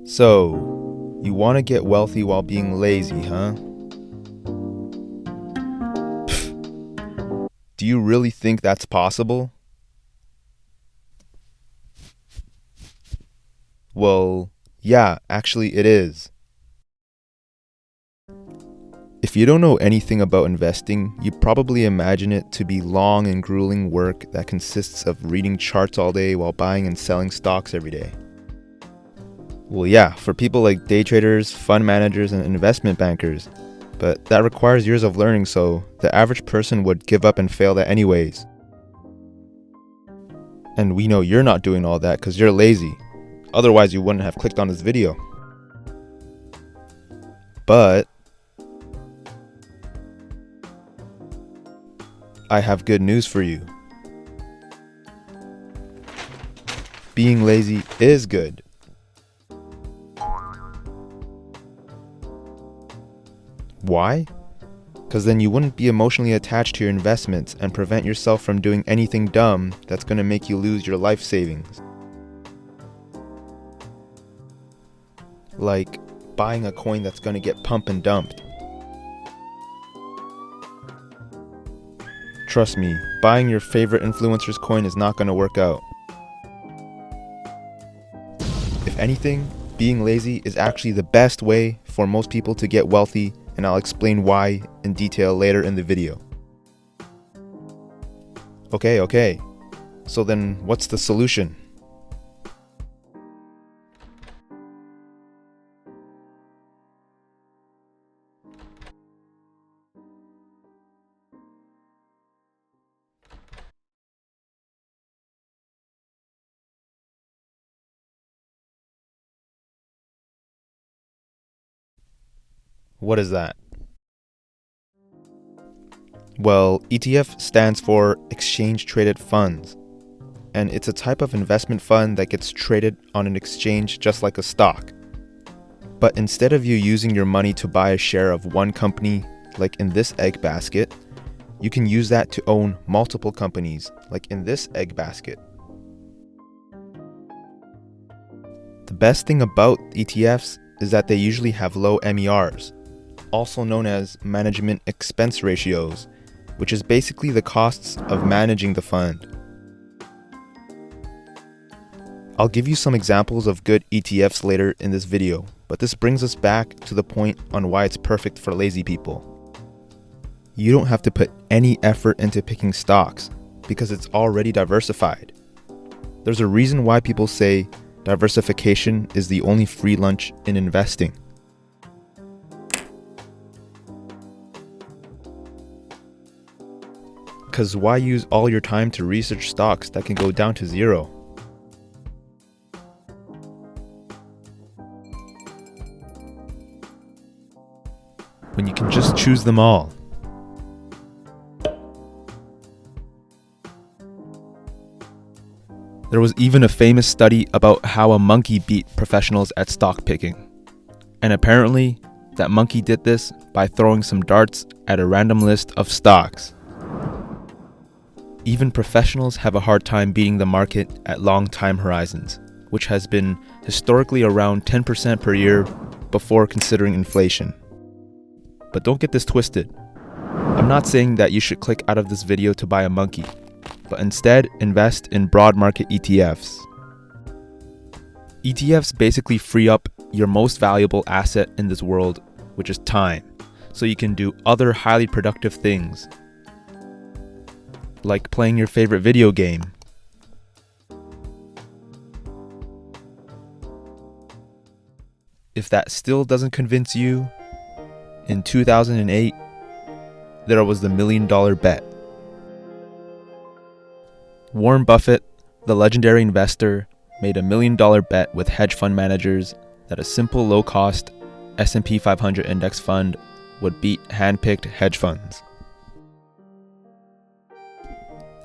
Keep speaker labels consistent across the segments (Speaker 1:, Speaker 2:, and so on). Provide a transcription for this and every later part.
Speaker 1: So, you want to get wealthy while being lazy, huh? Do you really think that's possible? Well, yeah, actually it is. If you don't know anything about investing, you probably imagine it to be long and grueling work that consists of reading charts all day while buying and selling stocks every day. Well, yeah, for people like day traders, fund managers, and investment bankers. But that requires years of learning, so the average person would give up and fail that anyways. And we know you're not doing all that because you're lazy. Otherwise, you wouldn't have clicked on this video. But I have good news for you. Being lazy is good. Why? Because then you wouldn't be emotionally attached to your investments and prevent yourself from doing anything dumb that's going to make you lose your life savings. Like buying a coin that's going to get pump and dumped. Trust me, buying your favorite influencer's coin is not going to work out. If anything, being lazy is actually the best way for most people to get wealthy, and I'll explain why in detail later in the video. Okay. So then what's the solution? What is that? Well, ETF stands for Exchange Traded Funds, and it's a type of investment fund that gets traded on an exchange just like a stock. But instead of you using your money to buy a share of one company, like in this egg basket, you can use that to own multiple companies, like in this egg basket. The best thing about ETFs is that they usually have low MERs, also known as management expense ratios, which is basically the costs of managing the fund. I'll give you some examples of good ETFs later in this video, but this brings us back to the point on why it's perfect for lazy people. You don't have to put any effort into picking stocks because it's already diversified. There's a reason why people say diversification is the only free lunch in investing. Because why use all your time to research stocks that can go down to zero? When you can just choose them all. There was even a famous study about how a monkey beat professionals at stock picking. And apparently, that monkey did this by throwing some darts at a random list of stocks. Even professionals have a hard time beating the market at long time horizons, which has been historically around 10% per year before considering inflation. But don't get this twisted. I'm not saying that you should click out of this video to buy a monkey, but instead invest in broad market ETFs. ETFs basically free up your most valuable asset in this world, which is time, so you can do other highly productive things, like playing your favorite video game. If that still doesn't convince you, in 2008, there was the $1 million bet. Warren Buffett, the legendary investor, made a $1 million bet with hedge fund managers that a simple low-cost S&P 500 index fund would beat hand-picked hedge funds.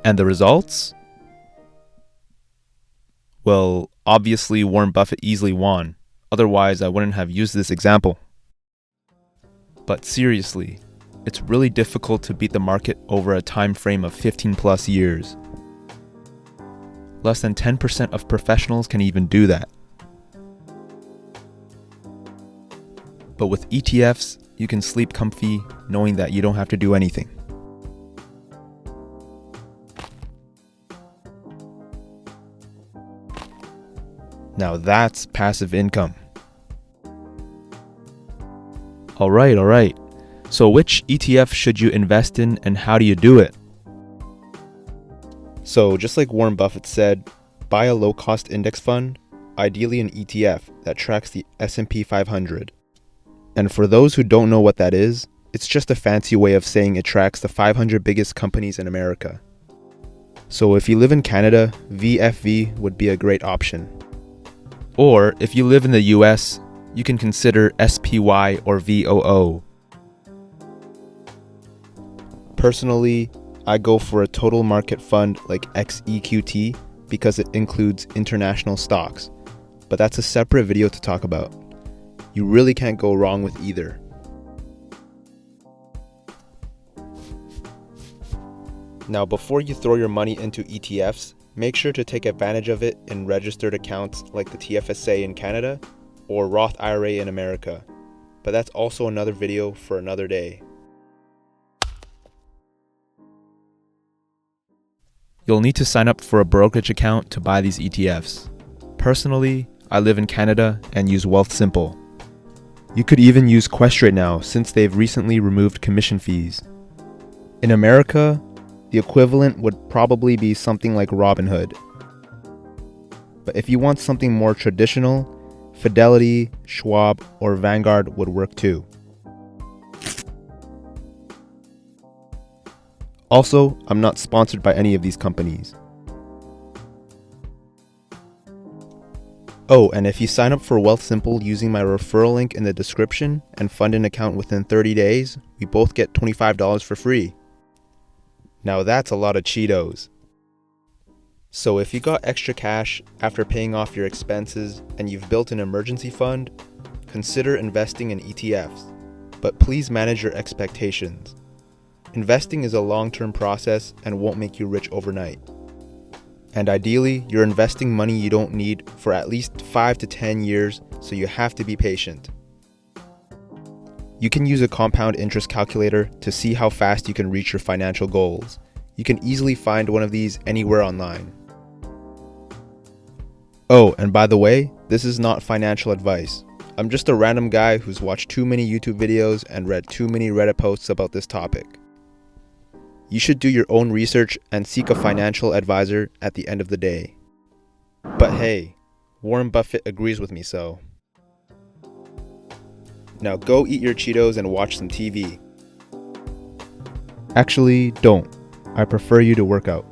Speaker 1: And the results? Well, obviously Warren Buffett easily won. Otherwise, I wouldn't have used this example. But seriously, it's really difficult to beat the market over a time frame of 15 plus years. Less than 10% of professionals can even do that. But with ETFs, you can sleep comfy knowing that you don't have to do anything. Now that's passive income. All right. So which ETF should you invest in and how do you do it? So just like Warren Buffett said, buy a low-cost index fund, ideally an ETF that tracks the S&P 500. And for those who don't know what that is, it's just a fancy way of saying it tracks the 500 biggest companies in America. So if you live in Canada, VFV would be a great option. Or if you live in the US, you can consider SPY or VOO. Personally, I go for a total market fund like XEQT because it includes international stocks, but that's a separate video to talk about. You really can't go wrong with either. Now, before you throw your money into ETFs, make sure to take advantage of it in registered accounts like the TFSA in Canada or Roth IRA in America, but that's also another video for another day. You'll need to sign up for a brokerage account to buy these ETFs. Personally, I live in Canada and use Wealthsimple. You could even use Questrade now since they've recently removed commission fees. In America, the equivalent would probably be something like Robinhood. But if you want something more traditional, Fidelity, Schwab, or Vanguard would work too. Also, I'm not sponsored by any of these companies. Oh, and if you sign up for Wealthsimple using my referral link in the description and fund an account within 30 days, we both get $25 for free. Now that's a lot of Cheetos. So if you got extra cash after paying off your expenses and you've built an emergency fund, consider investing in ETFs. But please manage your expectations. Investing is a long-term process and won't make you rich overnight. And ideally, you're investing money you don't need for at least 5 to 10 years, so you have to be patient. You can use a compound interest calculator to see how fast you can reach your financial goals. You can easily find one of these anywhere online. Oh, and by the way, this is not financial advice. I'm just a random guy who's watched too many YouTube videos and read too many Reddit posts about this topic. You should do your own research and seek a financial advisor at the end of the day. But hey, Warren Buffett agrees with me, so. Now go eat your Cheetos and watch some TV. Actually, don't. I prefer you to work out.